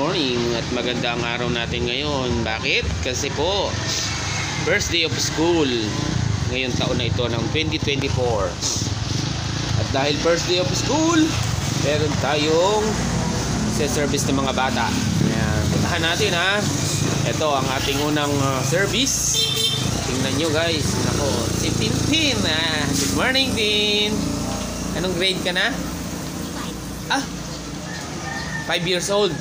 morning at maganda ang araw natin ngayon. Bakit? Kasi po first day of school ngayong taon na ito ng 2024. At dahil first day of school, meron tayong service ng mga bata. Ayan, puntahan natin ha. Ito ang ating unang service. Tingnan nyo guys. Nako, si Tintin. Good morning, Tin. Anong grade ka na? 5 years old.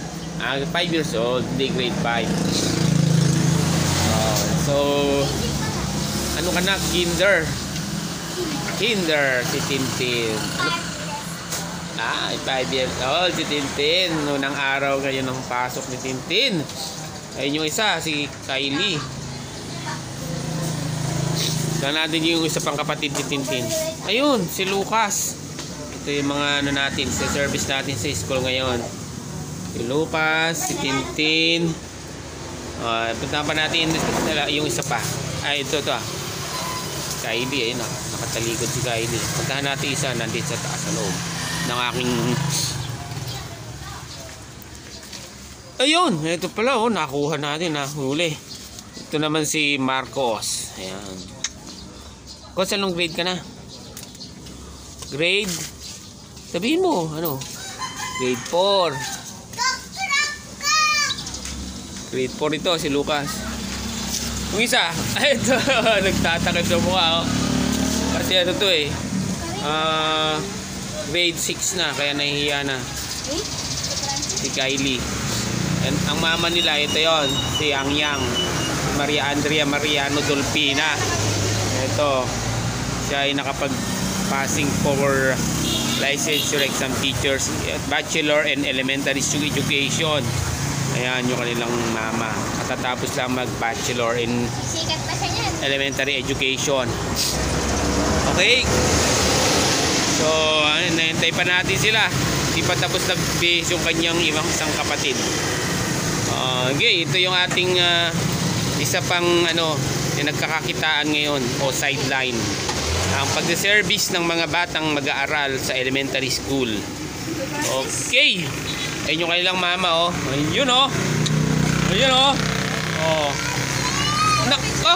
5 years old, hindi grade 5. So, ano ka na? Kinder si Tintin. 5 years old si Tintin. Unang araw ngayon ng pasok ni Tintin. Ayun yung isa, si Kylie. Saan natin yung isa pang kapatid ni Tintin? Ayun, si Lucas. Ito yung mga ano natin, sa service natin sa school ngayon. Si Lucas, si Tintin. Punta pa natin yung isa pa. Ito. Kylie, ayun na. Nakatalikod si Kylie. Puntahan natin isa, nandito sa taas sa loob ng aking... Ayun, ito pala, nakuha natin, huli. Ito naman si Marcos. Ayan. Kung anong grade ka na? Grade? Sabihin mo, ano? Grade 4. Grade 4 ito, si Lucas. Yung isa, ito, nagtatakip sa mukha. Kasi ano to grade 6 na, kaya nahihiya na. Si Kylie. And ang mama nila, ito yon, si Yang, Maria Andrea Mariano Dolpina. Ito, siya ay nakapag-passing for licensure exam teachers, bachelor and elementary education. Ayan yung kanilang mama. Katatapos lang mag-bachelor in elementary education. Okay. So, nahintay pa natin sila. Hindi pa tapos nag-base yung kanyang isang kapatid. Okay, ito yung ating isa pang yung nagkakakitaan ngayon o sideline. Ang pag-service ng mga batang mag-aaral sa elementary school. Okay. Ayun yung kanilang mama, Ayun, Ayun, Nako.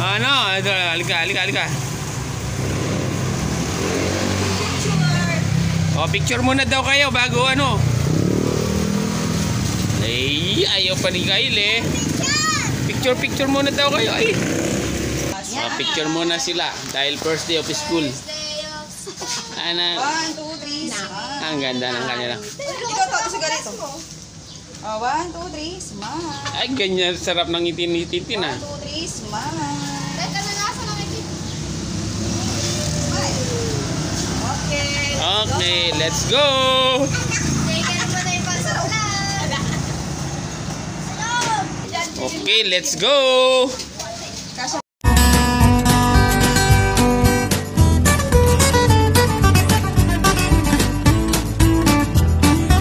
Ano? Halika. Picture muna daw kayo bago Ay, ayaw pa ni Kylie. Picture muna daw kayo. Ay. Picture muna sila dahil first day of school. 1, 2, 3. Ang ganda ng kanila. Ito sa ganito. 1, 2, 3, smile. Ay, ganyan sarap ng itin-itin 1, 2, 3, smile. Okay, let's go. Okay, let's go.